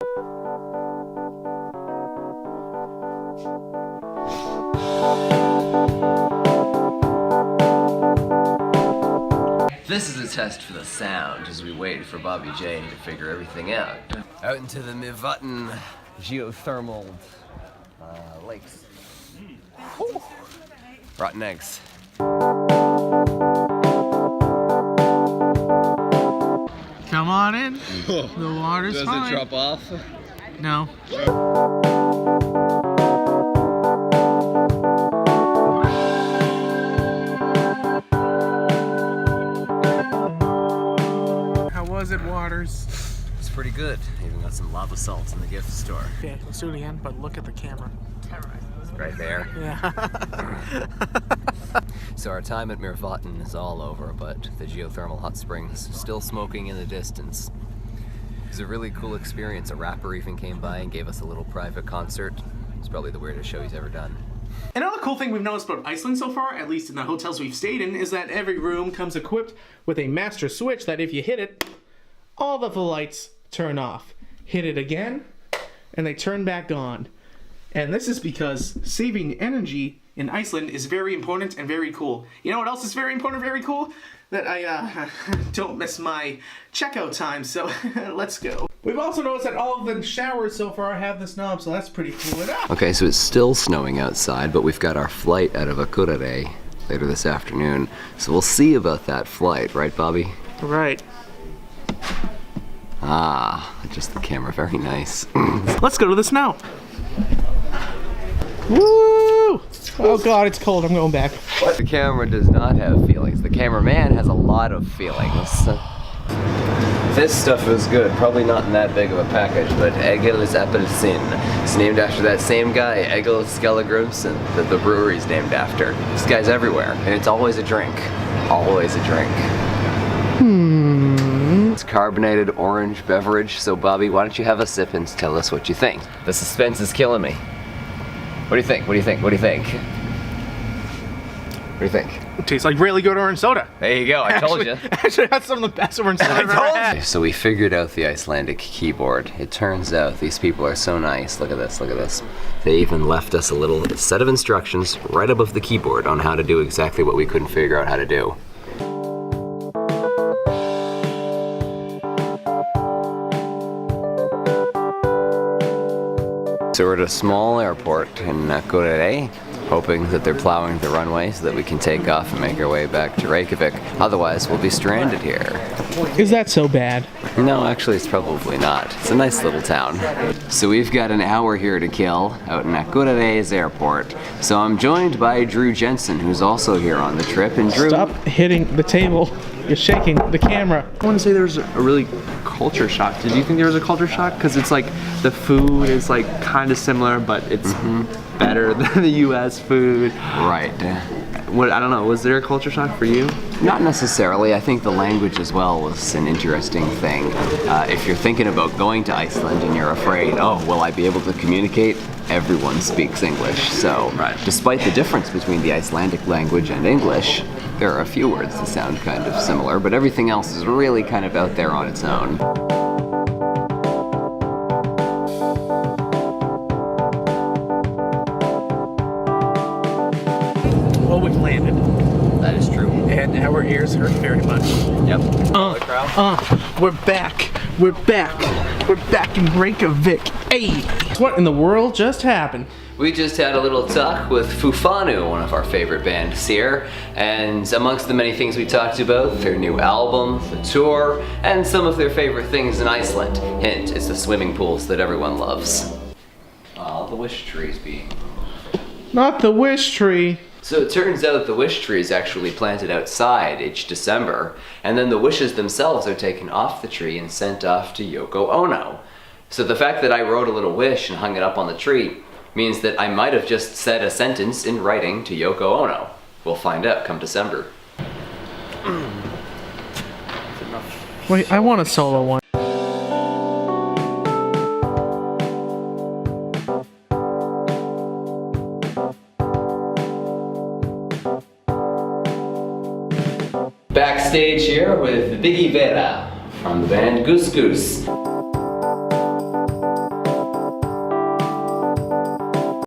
This is a test for the sound as we wait for Bobby J to figure everything out. Out into the Mivutton geothermal lakes. Whew. Rotten eggs. Come on in. The water's fine. Does it drop off? No. How was it, Waters? It's pretty good. Even got some lava salts in the gift store. Okay, let's do it again, but look at the camera. Right there. Yeah. So our time at Mivutton is all over, but the geothermal hot springs still smoking in the distance. It was a really cool experience. A rapper even came by and gave us a little private concert. It's probably the weirdest show he's ever done. Another cool thing we've noticed about Iceland so far, at least in the hotels we've stayed in, is that every room comes equipped with a master switch that if you hit it, all the lights turn off. Hit it again, and they turn back on. And this is because saving energy in Iceland is very important and very cool. You know what else is very important and very cool? That I don't miss my checkout time, so let's go. We've also noticed that all of the showers so far have this knob, so that's pretty cool. Okay, so it's still snowing outside, but we've got our flight out of Akureyri later this afternoon. So we'll see about that flight, right, Bobby? Right. Ah, just the camera, very nice. Let's go to the snow. Woo! Oh God, it's cold. I'm going back. The camera does not have feelings. The cameraman has a lot of feelings. This stuff is good. Probably not in that big of a package, but Egil is Appelsin. It's named after that same guy, Egil Skellagrimson, that the brewery's named after. This guy's everywhere, and it's always a drink. Always a drink. It's carbonated orange beverage, so Bobby, why don't you have a sip and tell us what you think? The suspense is killing me. What do you think? What do you think? What do you think? What do you think? It tastes like really good orange soda. There you go, I told you. Actually, that's some of the best orange soda I've ever had. So we figured out the Icelandic keyboard. It turns out these people are so nice. Look at this, look at this. They even left us a little set of instructions right above the keyboard on how to do exactly what we couldn't figure out how to do. So we're at a small airport in Akureyri, hoping that they're plowing the runway so that we can take off and make our way back to Reykjavik. Otherwise, we'll be stranded here. Is that so bad? No, actually, it's probably not. It's a nice little town. So we've got an hour here to kill out in Akureyri's airport. So I'm joined by Drew Jensen, who's also here on the trip. And Drew, Stop hitting the table. You're shaking the camera. I want to say there's a really culture shock. Did you think there was a culture shock? Because it's like the food is like kind of similar, but it's better than the U.S. food. Right. What, I don't know, was there a culture shock for you? Not necessarily. I think the language as well was an interesting thing. If you're thinking about going to Iceland and you're afraid, oh, will I be able to communicate? Everyone speaks English. So despite the difference between the Icelandic language and English, there are a few words that sound kind of similar, but everything else is really kind of out there on its own. Well, we've landed. That is true. And our ears hurt very much. Yep. We're back. We're back. We're back in Reykjavik. Hey! What in the world just happened? We just had a little talk with Fufanu, one of our favorite bands here, and amongst the many things we talked about, their new album, the tour, and some of their favorite things in Iceland. Hint, it's the swimming pools that everyone loves. Oh, the wish tree's being... Not the wish tree. So it turns out the wish tree is actually planted outside each December, and then the wishes themselves are taken off the tree and sent off to Yoko Ono. So the fact that I wrote a little wish and hung it up on the tree means that I might have just said a sentence in writing to Yoko Ono. We'll find out come December. Wait, I want a solo one. Backstage here with Biggie Vera from the band Goose Goose.